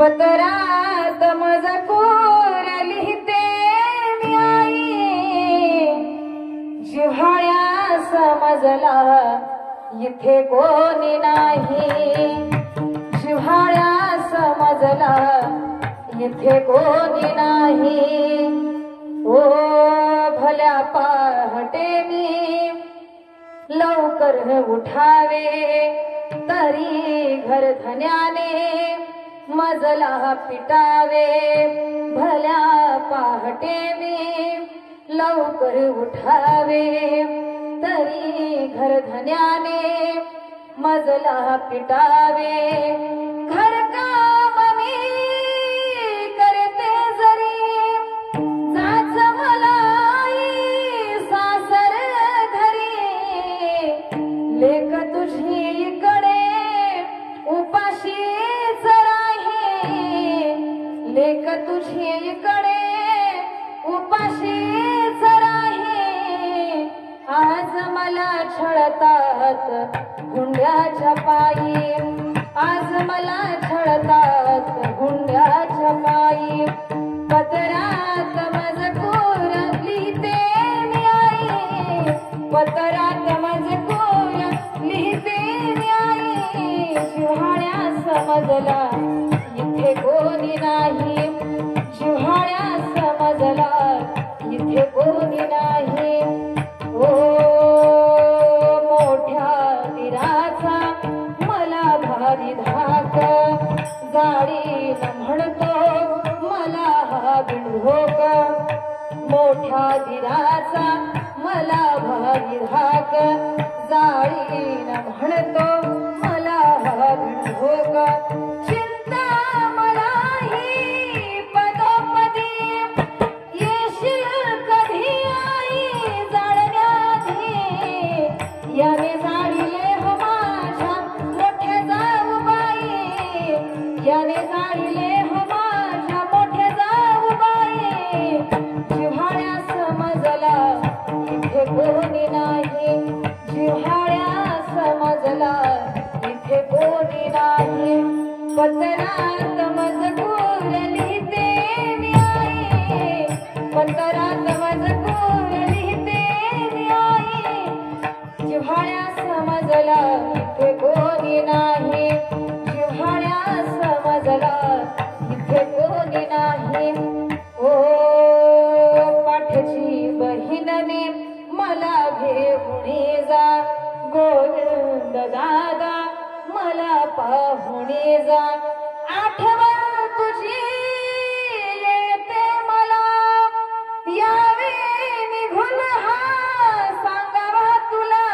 पत्रात मजकूर लिहिते मी आई, जिव्हाळ्या समजला इथे कोणी नाही, जिव्हाळ्या समजला इथे कोणी नाही। ओ भल्या पहाटे मी लवकर उठावे, तरी घरधन्याने मजला पिटावे। भल्या पहाटे मी लवकर उठावे, तरी घरधन्याने मजला पिटावे। घरकाम मी करते जरी जाच मला आई सासर घरी, लेक तुझी इकडे उपाशीच राही, लेक तुझी इकडे उपाशीच राही। आज मला छळतात हुंड्याच्या पायी, आज मला छळतात हुंड्याच्या पायी। पत्रात मजकूर लिहिते मी आई, पत्रात मजकूर लिहिते मी आई, जिव्हाळ्या समजला इथे कोणी नाही, जिव्हाळ्या समजला इथे कोणी नाही। ओ मोठ्या दिराचा मला भारी धाक, जाळीन म्हणतो मला हा बिनढोक। मोठ्या दिराचा मला भारी धाक, जाळीन म्हणतो मला हा बिनढोक। चिंता मला ही पदोपदी, येशील कधी आई जाळण्याधी, याने जाळीले हो माझ्या मोठ्या जाऊबाई, याने जाळीले हो माझ्या मोठ्या जाऊबाई। जिव्हाळ्या समजला इथे कोणी नाही, जिव्हाळ्या समजला इथे कोणी नाही। पत्रात मजकूर लिहिते मी आई, पत्रात मजकूर लिहिते मी आई, जिव्हाळ्या समजला इथे कोणी नाही, जिव्हाळ्या समजला इथे कोणी नाही। ओ पाठची बहिणने मला घेऊन जा, गोविंद दादा मला पाहून जा। आठवण तुझी येते मला, यावे निघून हा सांगावा तुला।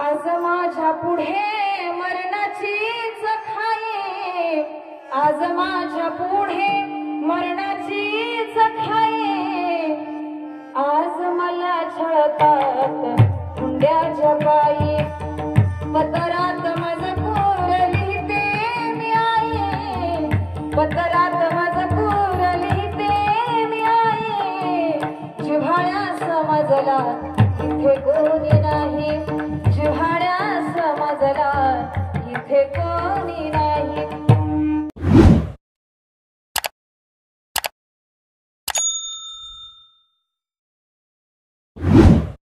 आज माझ्या पुढे मरणाचीच खाई, आज माझ्या पुढे मरणाचीच खाई। आज मला छळतात हुंड्याच्या पायी, पत्रात मजकूर लिहिते मी आई, पत्रात मजकूर लिहिते मी आई, जिव्हाळ्या समजला इथे कोणी